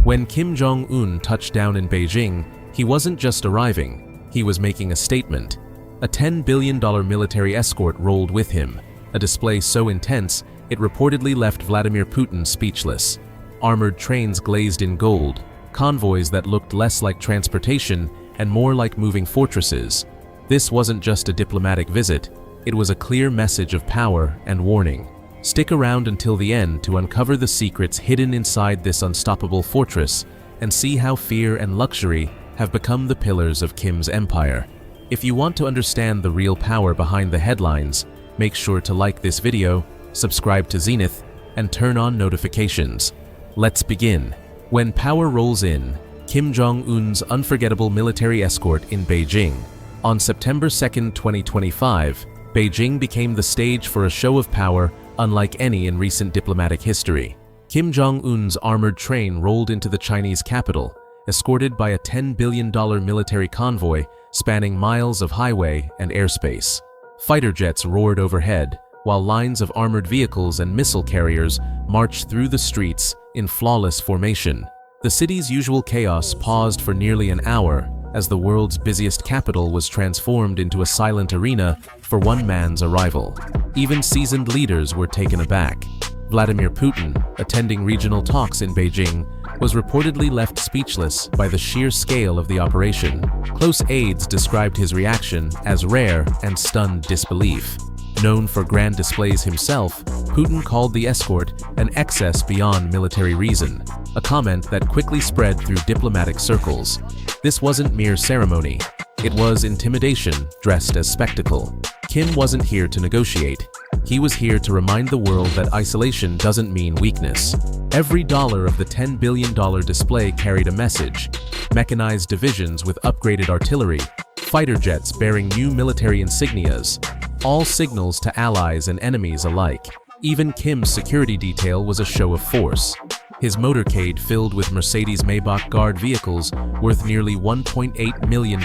When Kim Jong Un touched down in Beijing, he wasn't just arriving, he was making a statement. A $10 billion military escort rolled with him, a display so intense it reportedly left Vladimir Putin speechless. Armored trains glazed in gold, convoys that looked less like transportation and more like moving fortresses. This wasn't just a diplomatic visit, it was a clear message of power and warning. Stick around until the end to uncover the secrets hidden inside this unstoppable fortress and see how fear and luxury have become the pillars of Kim's empire. If you want to understand the real power behind the headlines, make sure to like this video, subscribe to Zenith, and turn on notifications. Let's begin. When power rolls in, Kim Jong Un's unforgettable military escort in Beijing. On September 2, 2025, Beijing became the stage for a show of power unlike any in recent diplomatic history. Kim Jong Un's armored train rolled into the Chinese capital, escorted by a $10 billion military convoy spanning miles of highway and airspace. Fighter jets roared overhead, while lines of armored vehicles and missile carriers marched through the streets in flawless formation. The city's usual chaos paused for nearly an hour as the world's busiest capital was transformed into a silent arena for one man's arrival. Even seasoned leaders were taken aback. Vladimir Putin, attending regional talks in Beijing, was reportedly left speechless by the sheer scale of the operation. Close aides described his reaction as rare and stunned disbelief. Known for grand displays himself, Putin called the escort an excess beyond military reason, a comment that quickly spread through diplomatic circles. This wasn't mere ceremony, it was intimidation dressed as spectacle. Kim wasn't here to negotiate. He was here to remind the world that isolation doesn't mean weakness. Every dollar of the $10 billion display carried a message. Mechanized divisions with upgraded artillery, fighter jets bearing new military insignias, all signals to allies and enemies alike. Even Kim's security detail was a show of force. His motorcade filled with Mercedes-Maybach Guard vehicles worth nearly $1.8 million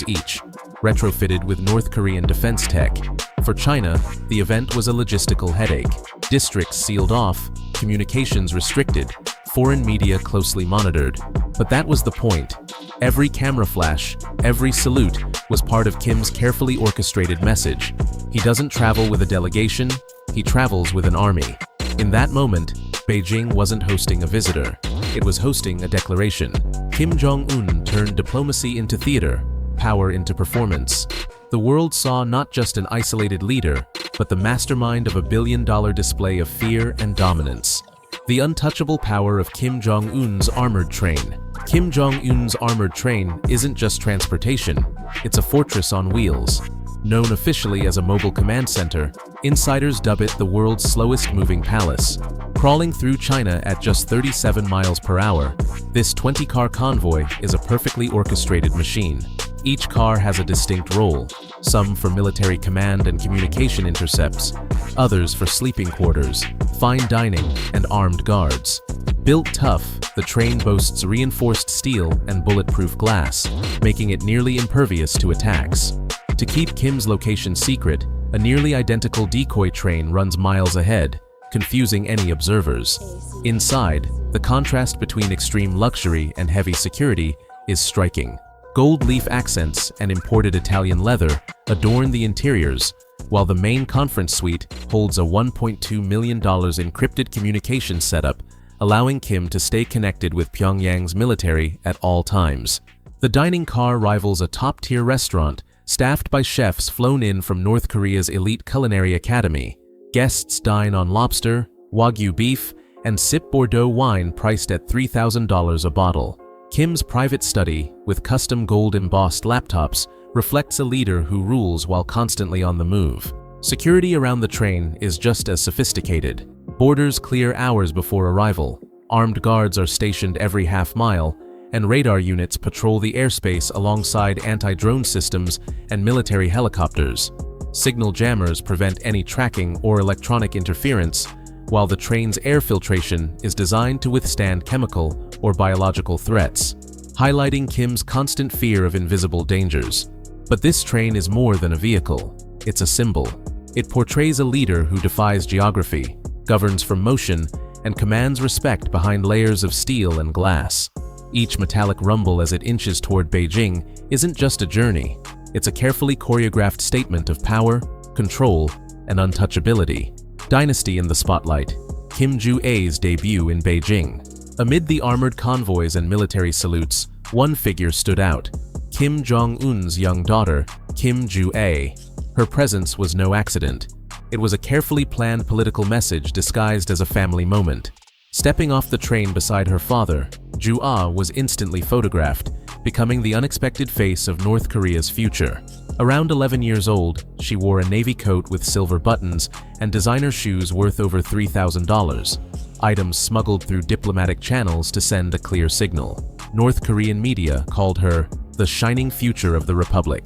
each, retrofitted with North Korean defense tech. For China, the event was a logistical headache. Districts sealed off, communications restricted, foreign media closely monitored. But that was the point. Every camera flash, every salute was part of Kim's carefully orchestrated message. He doesn't travel with a delegation, he travels with an army. In that moment, Beijing wasn't hosting a visitor, it was hosting a declaration. Kim Jong Un turned diplomacy into theater, power into performance. The world saw not just an isolated leader, but the mastermind of a billion-dollar display of fear and dominance. The untouchable power of Kim Jong Un's armored train. Kim Jong Un's armored train isn't just transportation, it's a fortress on wheels. Known officially as a mobile command center, insiders dub it the world's slowest moving palace. Crawling through China at just 37 miles per hour, this 20-car convoy is a perfectly orchestrated machine. Each car has a distinct role, some for military command and communication intercepts, others for sleeping quarters, fine dining, and armed guards. Built tough, the train boasts reinforced steel and bulletproof glass, making it nearly impervious to attacks. To keep Kim's location secret, a nearly identical decoy train runs miles ahead, confusing any observers. Inside, the contrast between extreme luxury and heavy security is striking. Gold leaf accents and imported Italian leather adorn the interiors, while the main conference suite holds a $1.2 million encrypted communications setup, allowing Kim to stay connected with Pyongyang's military at all times. The dining car rivals a top-tier restaurant, staffed by chefs flown in from North Korea's elite culinary academy. Guests dine on lobster, Wagyu beef, and sip Bordeaux wine priced at $3,000 a bottle. Kim's private study, with custom gold-embossed laptops, reflects a leader who rules while constantly on the move. Security around the train is just as sophisticated. Borders clear hours before arrival, armed guards are stationed every half mile, and radar units patrol the airspace alongside anti-drone systems and military helicopters. Signal jammers prevent any tracking or electronic interference, while the train's air filtration is designed to withstand chemical or biological threats, highlighting Kim's constant fear of invisible dangers. But this train is more than a vehicle, it's a symbol. It portrays a leader who defies geography, governs from motion, and commands respect behind layers of steel and glass. Each metallic rumble as it inches toward Beijing isn't just a journey, it's a carefully choreographed statement of power, control, and untouchability. Dynasty in the spotlight. Kim Jong Un's debut in Beijing. Amid the armored convoys and military salutes, one figure stood out: Kim Jong Un's young daughter, Kim Jong Un. Her presence was no accident. It was a carefully planned political message disguised as a family moment. Stepping off the train beside her father, Jong Un was instantly photographed, becoming the unexpected face of North Korea's future. Around 11 years old, she wore a navy coat with silver buttons and designer shoes worth over $3,000, items smuggled through diplomatic channels to send a clear signal. North Korean media called her the shining future of the Republic,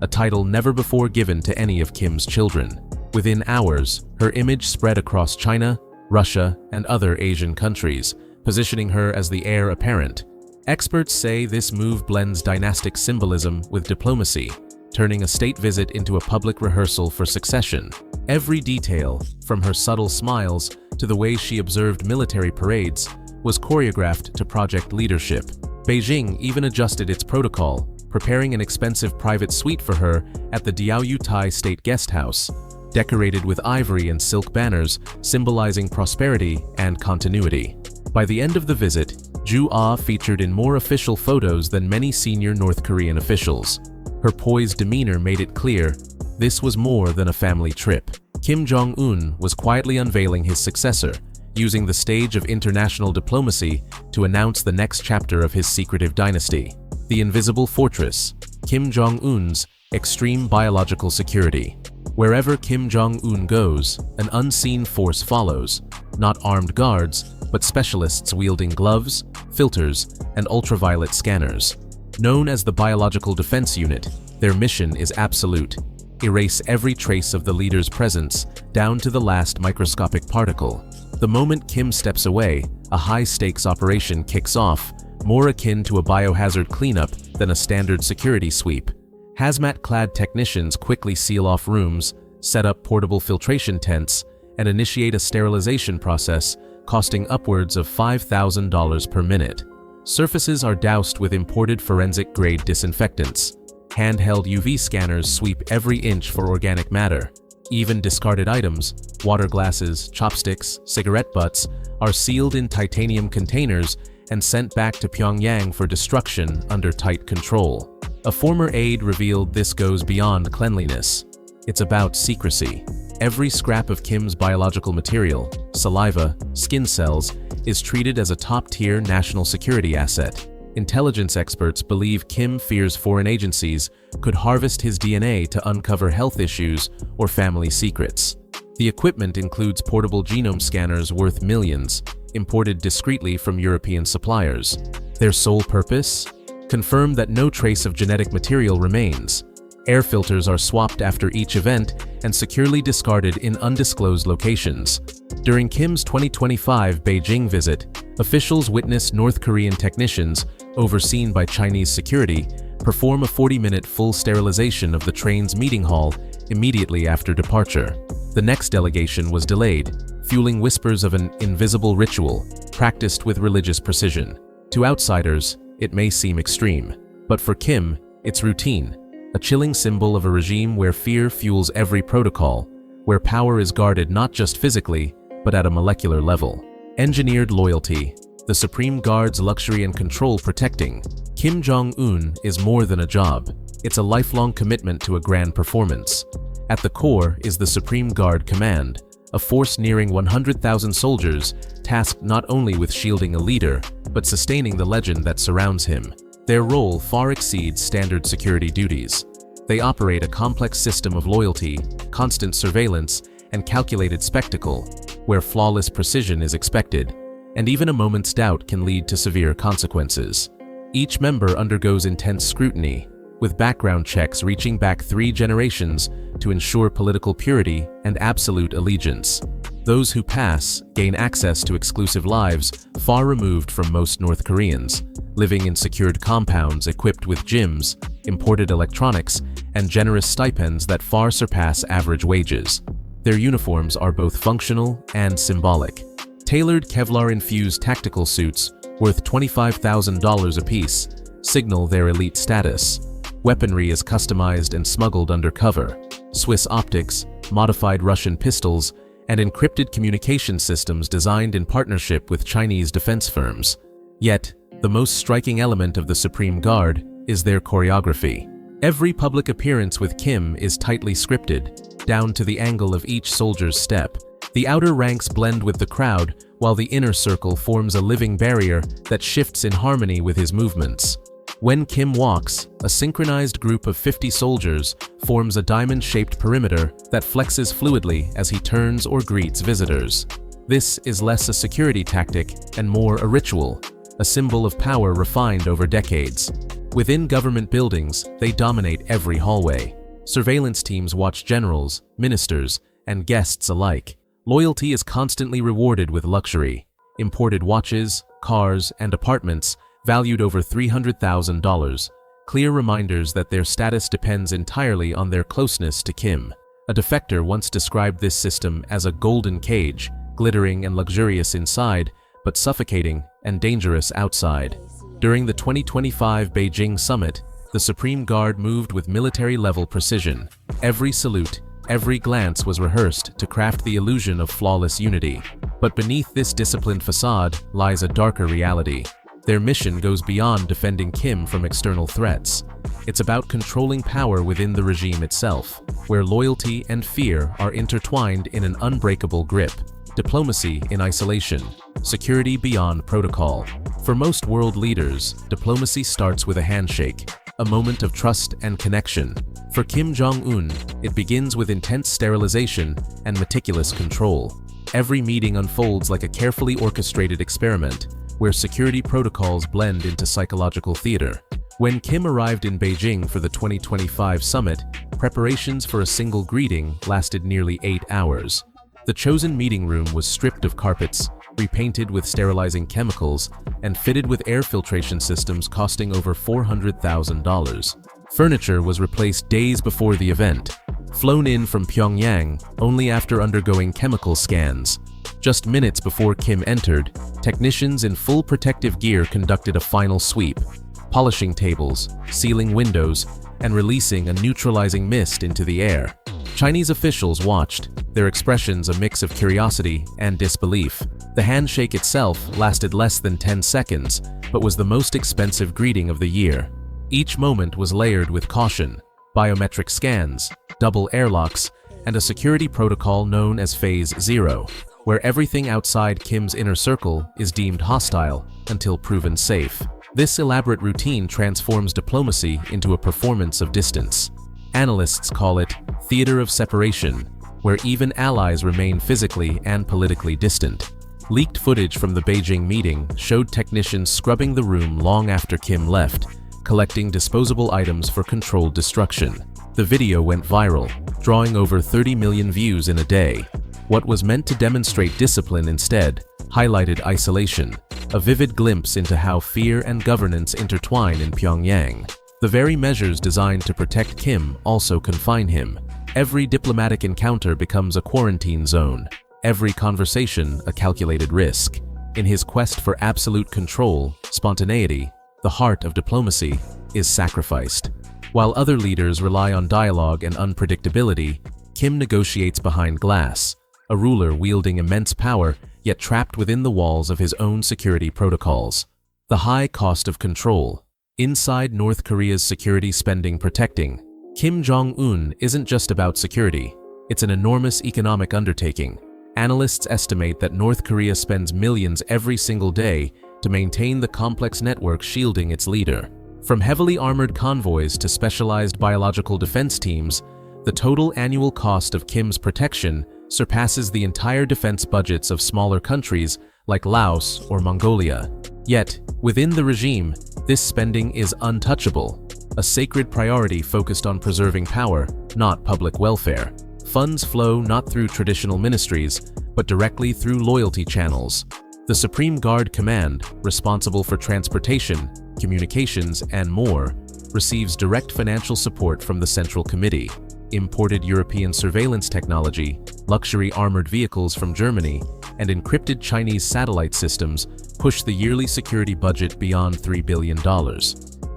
a title never before given to any of Kim's children. Within hours, her image spread across China, Russia, and other Asian countries, positioning her as the heir apparent. Experts say this move blends dynastic symbolism with diplomacy, turning a state visit into a public rehearsal for succession. Every detail, from her subtle smiles to the way she observed military parades, was choreographed to project leadership. Beijing even adjusted its protocol, preparing an expensive private suite for her at the Diaoyutai State Guest House, decorated with ivory and silk banners symbolizing prosperity and continuity. By the end of the visit, Jong Un featured in more official photos than many senior North Korean officials. Her poised demeanor made it clear this was more than a family trip. Kim Jong Un was quietly unveiling his successor, using the stage of international diplomacy to announce the next chapter of his secretive dynasty. The Invisible Fortress, Kim Jong Un's extreme biological security. Wherever Kim Jong Un goes, an unseen force follows, not armed guards, but specialists wielding gloves, filters, and ultraviolet scanners. Known as the Biological Defense Unit, their mission is absolute: erase every trace of the leader's presence, down to the last microscopic particle. The moment Kim steps away, a high-stakes operation kicks off, more akin to a biohazard cleanup than a standard security sweep. Hazmat-clad technicians quickly seal off rooms, set up portable filtration tents, and initiate a sterilization process costing upwards of $5,000 per minute. Surfaces are doused with imported forensic-grade disinfectants. Handheld UV scanners sweep every inch for organic matter. Even discarded items, water glasses, chopsticks, cigarette butts, are sealed in titanium containers and sent back to Pyongyang for destruction under tight control. A former aide revealed this goes beyond cleanliness. It's about secrecy. Every scrap of Kim's biological material, saliva, skin cells, is treated as a top-tier national security asset. Intelligence experts believe Kim fears foreign agencies could harvest his DNA to uncover health issues or family secrets. The equipment includes portable genome scanners worth millions, imported discreetly from European suppliers. Their sole purpose? Confirm that no trace of genetic material remains. Air filters are swapped after each event and securely discarded in undisclosed locations. During Kim's 2025 Beijing visit, officials witnessed North Korean technicians, overseen by Chinese security, perform a 40-minute full sterilization of the train's meeting hall immediately after departure. The next delegation was delayed, fueling whispers of an invisible ritual practiced with religious precision. To outsiders, it may seem extreme, but for Kim, it's routine. A chilling symbol of a regime where fear fuels every protocol, where power is guarded not just physically, but at a molecular level. Engineered loyalty, the Supreme Guard's luxury and control protecting. Kim Jong Un is more than a job. It's a lifelong commitment to a grand performance. At the core is the Supreme Guard Command, a force nearing 100,000 soldiers, tasked not only with shielding a leader, but sustaining the legend that surrounds him. Their role far exceeds standard security duties. They operate a complex system of loyalty, constant surveillance, and calculated spectacle, where flawless precision is expected, and even a moment's doubt can lead to severe consequences. Each member undergoes intense scrutiny, with background checks reaching back 3 generations to ensure political purity and absolute allegiance. Those who pass gain access to exclusive lives far removed from most North Koreans, living in secured compounds equipped with gyms, imported electronics, and generous stipends that far surpass average wages. Their uniforms are both functional and symbolic. Tailored Kevlar-infused tactical suits, worth $25,000 apiece, signal their elite status. Weaponry is customized and smuggled undercover. Swiss optics, modified Russian pistols, and encrypted communication systems designed in partnership with Chinese defense firms. Yet, the most striking element of the Supreme Guard is their choreography. Every public appearance with Kim is tightly scripted, down to the angle of each soldier's step. The outer ranks blend with the crowd, while the inner circle forms a living barrier that shifts in harmony with his movements. When Kim walks, a synchronized group of 50 soldiers forms a diamond-shaped perimeter that flexes fluidly as he turns or greets visitors. This is less a security tactic and more a ritual, a symbol of power refined over decades. Within government buildings, they dominate every hallway. Surveillance teams watch generals, ministers, and guests alike. Loyalty is constantly rewarded with luxury. Imported watches, cars, and apartments valued over $300,000, clear reminders that their status depends entirely on their closeness to Kim. A defector once described this system as a golden cage, glittering and luxurious inside, but suffocating and dangerous outside. During the 2025 Beijing summit, the Supreme Guard moved with military-level precision. Every salute, every glance was rehearsed to craft the illusion of flawless unity. But beneath this disciplined facade lies a darker reality. Their mission goes beyond defending Kim from external threats. It's about controlling power within the regime itself, where loyalty and fear are intertwined in an unbreakable grip. Diplomacy in isolation, security beyond protocol. For most world leaders, diplomacy starts with a handshake, a moment of trust and connection. For Kim Jong Un, it begins with intense sterilization and meticulous control. Every meeting unfolds like a carefully orchestrated experiment, where security protocols blend into psychological theater. When Kim arrived in Beijing for the 2025 summit, preparations for a single greeting lasted nearly 8 hours. The chosen meeting room was stripped of carpets, repainted with sterilizing chemicals, and fitted with air filtration systems costing over $400,000. Furniture was replaced days before the event, flown in from Pyongyang only after undergoing chemical scans. Just minutes before Kim entered, technicians in full protective gear conducted a final sweep, polishing tables, sealing windows, and releasing a neutralizing mist into the air. Chinese officials watched, their expressions a mix of curiosity and disbelief. The handshake itself lasted less than 10 seconds, but was the most expensive greeting of the year. Each moment was layered with caution, biometric scans, double airlocks, and a security protocol known as Phase 0, where everything outside Kim's inner circle is deemed hostile until proven safe. This elaborate routine transforms diplomacy into a performance of distance. Analysts call it theater of separation, where even allies remain physically and politically distant. Leaked footage from the Beijing meeting showed technicians scrubbing the room long after Kim left, collecting disposable items for controlled destruction. The video went viral, drawing over 30 million views in a day. What was meant to demonstrate discipline instead highlighted isolation, a vivid glimpse into how fear and governance intertwine in Pyongyang. The very measures designed to protect Kim also confine him. Every diplomatic encounter becomes a quarantine zone, every conversation a calculated risk. In his quest for absolute control, spontaneity, the heart of diplomacy, is sacrificed. While other leaders rely on dialogue and unpredictability, Kim negotiates behind glass, a ruler wielding immense power yet trapped within the walls of his own security protocols. The high cost of control. Inside North Korea's security spending protecting, Kim Jong Un isn't just about security, it's an enormous economic undertaking. Analysts estimate that North Korea spends millions every single day to maintain the complex network shielding its leader. From heavily armored convoys to specialized biological defense teams, the total annual cost of Kim's protection surpasses the entire defense budgets of smaller countries like Laos or Mongolia. Yet, within the regime, this spending is untouchable, a sacred priority focused on preserving power, not public welfare. Funds flow not through traditional ministries, but directly through loyalty channels. The Supreme Guard Command, responsible for transportation, communications, and more, receives direct financial support from the Central Committee. Imported European surveillance technology, luxury armored vehicles from Germany, and encrypted Chinese satellite systems pushed the yearly security budget beyond $3 billion.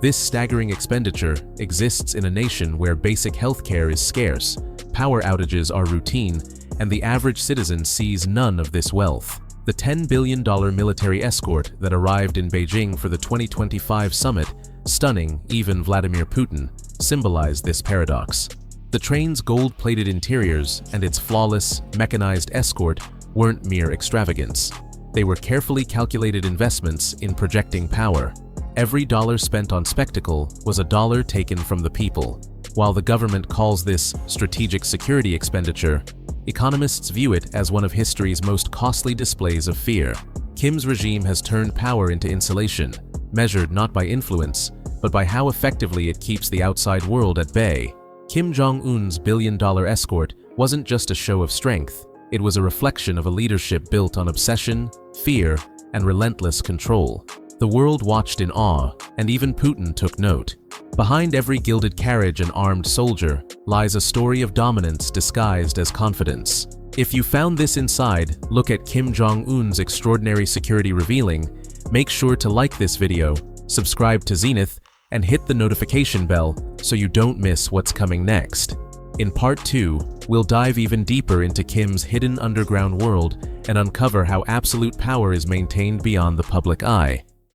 This staggering expenditure exists in a nation where basic healthcare is scarce, power outages are routine, and the average citizen sees none of this wealth. The $10 billion military escort that arrived in Beijing for the 2025 summit, stunning even Vladimir Putin, symbolized this paradox. The train's gold-plated interiors and its flawless, mechanized escort weren't mere extravagance. They were carefully calculated investments in projecting power. Every dollar spent on spectacle was a dollar taken from the people. While the government calls this strategic security expenditure, economists view it as one of history's most costly displays of fear. Kim's regime has turned power into insulation, measured not by influence, but by how effectively it keeps the outside world at bay. Kim Jong Un's billion-dollar escort wasn't just a show of strength, it was a reflection of a leadership built on obsession, fear, and relentless control. The world watched in awe, and even Putin took note. Behind every gilded carriage and armed soldier lies a story of dominance disguised as confidence. If you found this inside, look at Kim Jong Un's extraordinary security revealing, make sure to like this video, subscribe to Zenith, and hit the notification bell so you don't miss what's coming next. In Part 2, we'll dive even deeper into Kim's hidden underground world and uncover how absolute power is maintained beyond the public eye.